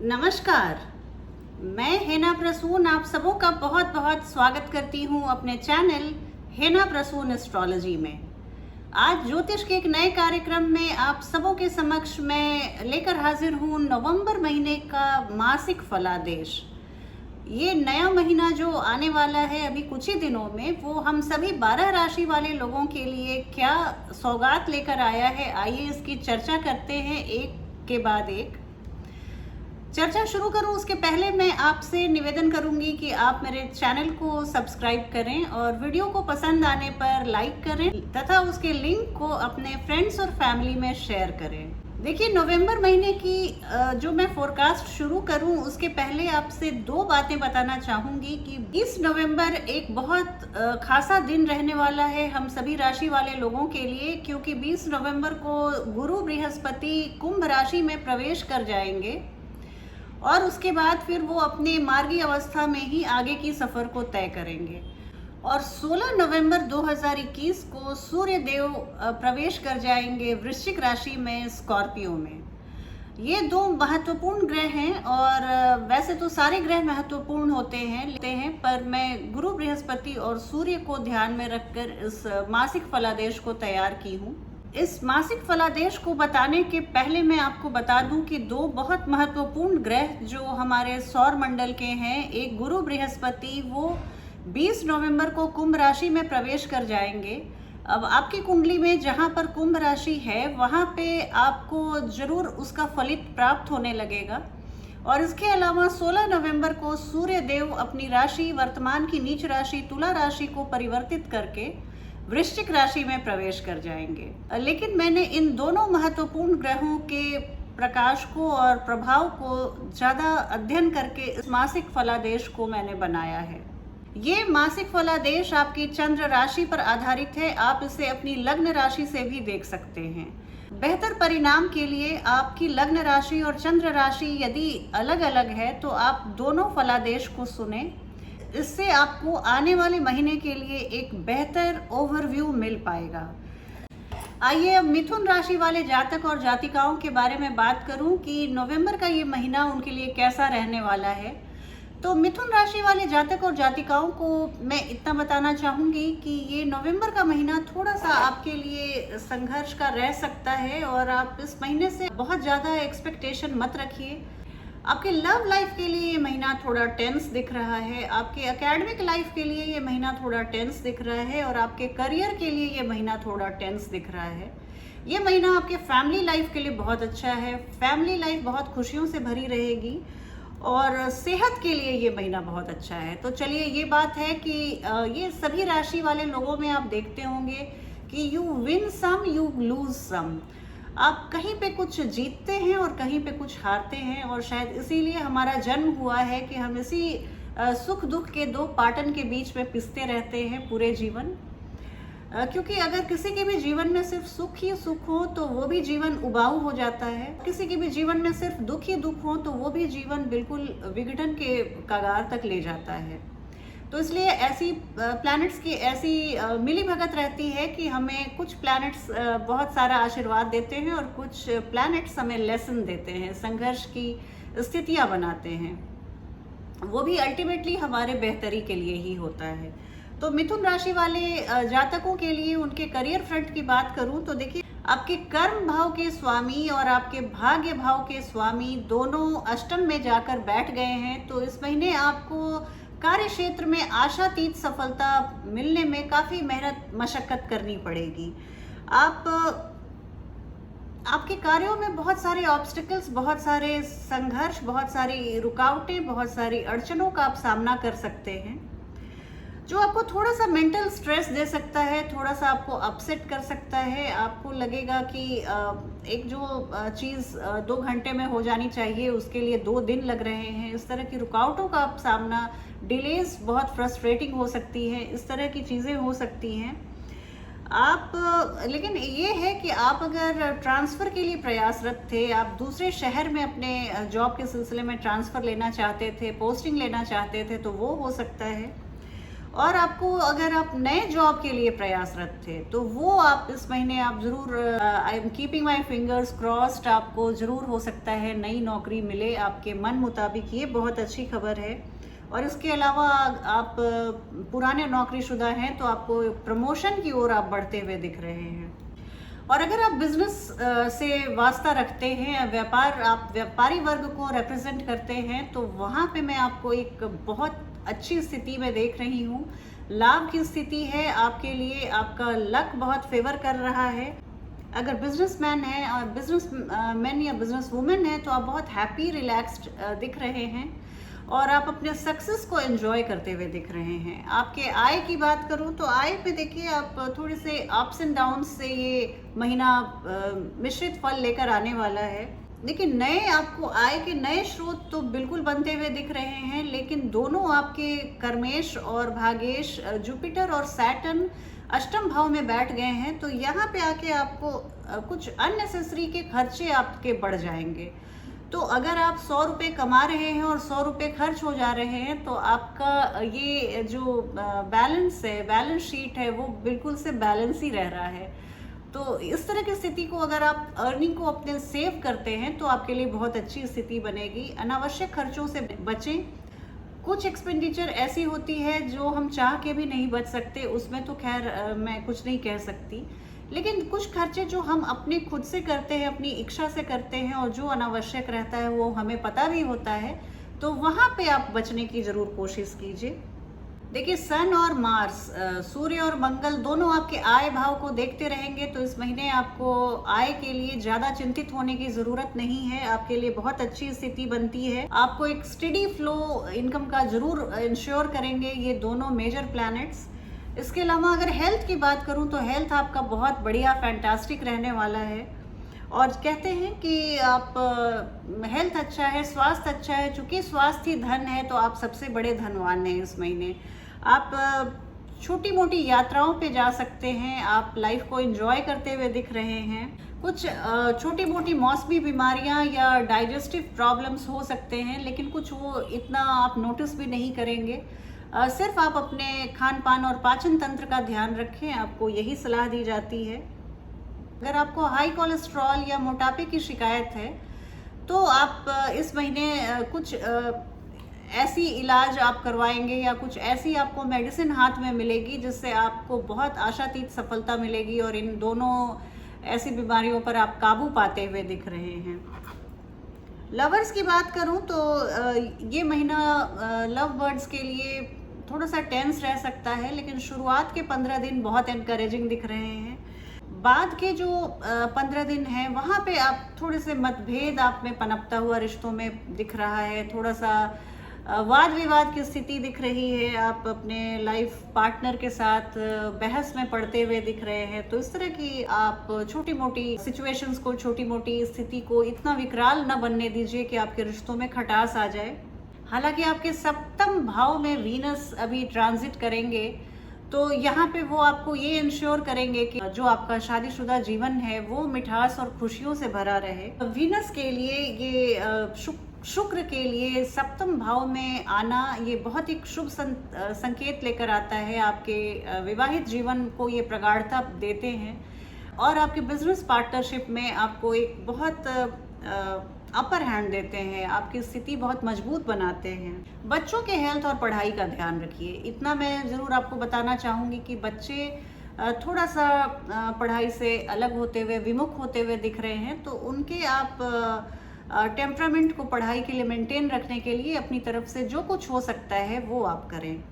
नमस्कार। मैं हेना प्रसून आप सबों का बहुत बहुत स्वागत करती हूँ अपने चैनल हेना प्रसून एस्ट्रोलॉजी में। आज ज्योतिष के एक नए कार्यक्रम में आप सबों के समक्ष मैं लेकर हाजिर हूँ नवंबर महीने का मासिक फलादेश। ये नया महीना जो आने वाला है अभी कुछ ही दिनों में, वो हम सभी 12 राशि वाले लोगों के लिए क्या सौगात लेकर आया है, आइए इसकी चर्चा करते हैं एक के बाद एक। चर्चा शुरू करूं उसके पहले मैं आपसे निवेदन करूंगी कि आप मेरे चैनल को सब्सक्राइब करें और वीडियो को पसंद आने पर लाइक करें तथा उसके लिंक को अपने फ्रेंड्स और फैमिली में शेयर करें। देखिए, नवंबर महीने की जो मैं फोरकास्ट शुरू करूं उसके पहले आपसे दो बातें बताना चाहूंगी कि 20 नवंबर एक बहुत खासा दिन रहने वाला है हम सभी राशि वाले लोगों के लिए, क्योंकि 20 नवंबर को गुरु बृहस्पति कुंभ राशि में प्रवेश कर जाएंगे और उसके बाद फिर वो अपने मार्गी अवस्था में ही आगे की सफर को तय करेंगे। और 16 नवंबर 2021 को सूर्य देव प्रवेश कर जाएंगे वृश्चिक राशि में, स्कॉर्पियो में। ये दो महत्वपूर्ण ग्रह हैं और वैसे तो सारे ग्रह महत्वपूर्ण होते हैं पर मैं गुरु बृहस्पति और सूर्य को ध्यान में रखकर इस मासिक फलादेश को तैयार की हूँ। इस मासिक फलादेश को बताने के पहले मैं आपको बता दूं कि दो बहुत महत्वपूर्ण ग्रह जो हमारे सौर मंडल के हैं, एक गुरु बृहस्पति, वो 20 नवंबर को कुंभ राशि में प्रवेश कर जाएंगे। अब आपकी कुंडली में जहां पर कुंभ राशि है वहां पे आपको जरूर उसका फलित प्राप्त होने लगेगा। और इसके अलावा 16 नवंबर को सूर्य देव अपनी राशि, वर्तमान की नीच राशि तुला राशि को परिवर्तित करके वृश्चिक राशि में प्रवेश कर जाएंगे। लेकिन मैंने इन दोनों महत्वपूर्ण ग्रहों के प्रकाश को और प्रभाव को ज़्यादा अध्ययन करके इस मासिक फलादेश को मैंने बनाया है। ये मासिक फलादेश आपकी चंद्र राशि पर आधारित है, आप इसे अपनी लग्न राशि से भी देख सकते हैं। बेहतर परिणाम के लिए आपकी लग्न राशि और चंद्र राशि यदि अलग अलग है तो आप दोनों फलादेश को सुने, इससे आपको आने वाले महीने के लिए एक बेहतर ओवरव्यू मिल पाएगा। आइए अब मिथुन राशि वाले जातक और जातिकाओं के बारे में बात करूं कि नवंबर का ये महीना उनके लिए कैसा रहने वाला है। तो मिथुन राशि वाले जातक और जातिकाओं को मैं इतना बताना चाहूंगी कि ये नवंबर का महीना थोड़ा सा आपके लिए संघर्ष का रह सकता है और आप इस महीने से बहुत ज़्यादा एक्सपेक्टेशन मत रखिए। आपके लव लाइफ के लिए ये महीना थोड़ा टेंस दिख रहा है, आपके एकेडमिक लाइफ के लिए ये महीना थोड़ा टेंस दिख रहा है और आपके करियर के लिए ये महीना थोड़ा टेंस दिख रहा है। ये महीना आपके फैमिली लाइफ के लिए बहुत अच्छा है, फैमिली लाइफ बहुत खुशियों से भरी रहेगी और सेहत के लिए ये महीना बहुत अच्छा है। तो चलिए, ये बात है कि ये सभी राशि वाले लोगों में आप देखते होंगे कि you win some you lose some, आप कहीं पे कुछ जीतते हैं और कहीं पे कुछ हारते हैं। और शायद इसीलिए हमारा जन्म हुआ है कि हम इसी सुख दुख के दो पाटन के बीच में पिसते रहते हैं पूरे जीवन। क्योंकि अगर किसी के भी जीवन में सिर्फ सुख ही सुख हो तो वो भी जीवन उबाऊ हो जाता है, किसी के भी जीवन में सिर्फ दुख ही दुख हो तो वो भी जीवन बिल्कुल विघटन के कगार तक ले जाता है। तो इसलिए ऐसी प्लैनेट्स की ऐसी मिली भगत रहती है कि हमें कुछ प्लैनेट्स बहुत सारा आशीर्वाद देते हैं और कुछ प्लैनेट्स हमें लेसन देते हैं, संघर्ष की स्थितियां बनाते हैं। वो भी अल्टीमेटली हमारे बेहतरी के लिए ही होता है। तो मिथुन राशि वाले जातकों के लिए उनके करियर फ्रंट की बात करूं तो देखिए, आपके कर्म भाव के स्वामी और आपके भाग्य भाव के स्वामी दोनों अष्टम में जाकर बैठ गए हैं। तो इस महीने आपको कार्य क्षेत्र में आशातीत सफलता मिलने में काफी मेहनत मशक्कत करनी पड़ेगी। आपके कार्यों में बहुत सारे ऑब्स्टिकल्स, बहुत सारे संघर्ष, बहुत सारी रुकावटें, बहुत सारी अड़चनों का आप सामना कर सकते हैं, जो आपको थोड़ा सा मेंटल स्ट्रेस दे सकता है, थोड़ा सा आपको अपसेट कर सकता है। आपको लगेगा कि एक जो चीज़ 2 घंटे में हो जानी चाहिए उसके लिए 2 दिन लग रहे हैं। इस तरह की रुकावटों का आप सामना, डिलेज बहुत फ्रस्ट्रेटिंग हो सकती है, इस तरह की चीज़ें हो सकती हैं। लेकिन ये है कि आप अगर ट्रांसफ़र के लिए प्रयासरत थे, आप दूसरे शहर में अपने जॉब के सिलसिले में ट्रांसफ़र लेना चाहते थे, पोस्टिंग लेना चाहते थे, तो वो हो सकता है। और आपको अगर आप नए जॉब के लिए प्रयासरत थे तो वो आप इस महीने आप ज़रूर, I am keeping my fingers crossed, आपको ज़रूर हो सकता है नई नौकरी मिले आपके मन मुताबिक। ये बहुत अच्छी खबर है। और इसके अलावा आप पुराने नौकरीशुदा हैं तो आपको प्रमोशन की ओर आप बढ़ते हुए दिख रहे हैं। और अगर आप बिजनेस से वास्ता रखते हैं, आप व्यापारी वर्ग को रिप्रेजेंट करते हैं, तो वहाँ पे मैं आपको एक बहुत अच्छी स्थिति में देख रही हूँ। लाभ की स्थिति है आपके लिए, आपका लक बहुत फेवर कर रहा है। अगर बिजनेसमैन है और बिजनेस मैन या बिजनेस वुमेन है तो आप बहुत हैप्पी रिलैक्स्ड दिख रहे हैं और आप अपने सक्सेस को एंजॉय करते हुए दिख रहे हैं। आपके आय की बात करूं तो आय पे देखिए, आप थोड़े से अप्स एंड डाउन्स से ये महीना मिश्रित फल लेकर आने वाला है। लेकिन नए आपको आय के नए स्रोत तो बिल्कुल बनते हुए दिख रहे हैं, लेकिन दोनों आपके कर्मेश और भागेश जुपिटर और सैटर्न अष्टम भाव में बैठ गए हैं, तो यहाँ पे आके आपको कुछ अननेसेसरी के खर्चे आपके बढ़ जाएंगे। तो अगर आप 100 रुपये कमा रहे हैं और 100 रुपये खर्च हो जा रहे हैं तो आपका ये जो बैलेंस शीट है वो बिल्कुल से बैलेंस ही रह रहा है। तो इस तरह की स्थिति को अगर आप अर्निंग को अपने सेव करते हैं तो आपके लिए बहुत अच्छी स्थिति बनेगी। अनावश्यक खर्चों से बचें। कुछ एक्सपेंडिचर ऐसी होती है जो हम चाह के भी नहीं बच सकते, उसमें तो खैर मैं कुछ नहीं कह सकती, लेकिन कुछ खर्चे जो हम अपने खुद से करते हैं, अपनी इच्छा से करते हैं और जो अनावश्यक रहता है वो हमें पता भी होता है, तो वहाँ पे आप बचने की ज़रूर कोशिश कीजिए। देखिए, सन और मार्स, सूर्य और मंगल दोनों आपके आय भाव को देखते रहेंगे, तो इस महीने आपको आय के लिए ज़्यादा चिंतित होने की ज़रूरत नहीं है। आपके लिए बहुत अच्छी स्थिति बनती है। आपको एक स्टेडी फ्लो इनकम का ज़रूर इंश्योर करेंगे ये दोनों मेजर प्लैनेट्स। इसके अलावा अगर हेल्थ की बात करूं तो हेल्थ आपका बहुत बढ़िया फैंटास्टिक रहने वाला है। और कहते हैं कि आप हेल्थ अच्छा है, स्वास्थ्य अच्छा है। चूँकि स्वास्थ्य ही धन है तो आप सबसे बड़े धनवान हैं इस महीने। आप छोटी मोटी यात्राओं पे जा सकते हैं, आप लाइफ को एंजॉय करते हुए दिख रहे हैं। कुछ छोटी मोटी मौसमी बीमारियां या डाइजेस्टिव प्रॉब्लम्स हो सकते हैं, लेकिन कुछ वो इतना आप नोटिस भी नहीं करेंगे। सिर्फ आप अपने खान पान और पाचन तंत्र का ध्यान रखें, आपको यही सलाह दी जाती है। अगर आपको हाई कोलेस्ट्रॉल या मोटापे की शिकायत है तो आप इस महीने कुछ ऐसी इलाज आप करवाएंगे या कुछ ऐसी आपको मेडिसिन हाथ में मिलेगी जिससे आपको बहुत आशातीत सफलता मिलेगी और इन दोनों ऐसी बीमारियों पर आप काबू पाते हुए दिख रहे हैं। लवर्स की बात करूं तो ये महीना लव बर्ड्स के लिए थोड़ा सा टेंस रह सकता है, लेकिन शुरुआत के 15 दिन बहुत एनकरेजिंग दिख रहे हैं। बाद के जो 15 दिन हैं वहाँ पे आप थोड़े से मतभेद आप में पनपता हुआ रिश्तों में दिख रहा है। थोड़ा सा वाद विवाद की स्थिति दिख रही है। आप अपने लाइफ पार्टनर के साथ बहस में पड़ते हुए दिख रहे हैं। तो इस तरह की आप छोटी मोटी सिचुएशंस को, छोटी मोटी स्थिति को इतना विकराल न बनने दीजिए कि आपके रिश्तों में खटास आ जाए। हालांकि आपके सप्तम भाव में वीनस अभी ट्रांजिट करेंगे, तो यहाँ पे वो आपको ये इंश्योर करेंगे कि जो आपका शादीशुदा जीवन है वो मिठास और खुशियों से भरा रहे। वीनस के लिए ये शुक्र के लिए सप्तम भाव में आना ये बहुत ही शुभ संकेत लेकर आता है। आपके विवाहित जीवन को ये प्रगाढ़ता देते हैं और आपके बिजनेस पार्टनरशिप में आपको एक बहुत अपर हैंड देते हैं, आपकी स्थिति बहुत मजबूत बनाते हैं। बच्चों के हेल्थ और पढ़ाई का ध्यान रखिए। इतना मैं ज़रूर आपको बताना चाहूँगी कि बच्चे थोड़ा सा पढ़ाई से अलग होते हुए, विमुख होते हुए दिख रहे हैं, तो उनके आप टेम्परामेंट को पढ़ाई के लिए मेंटेन रखने के लिए अपनी तरफ से जो कुछ हो सकता है वो आप करें।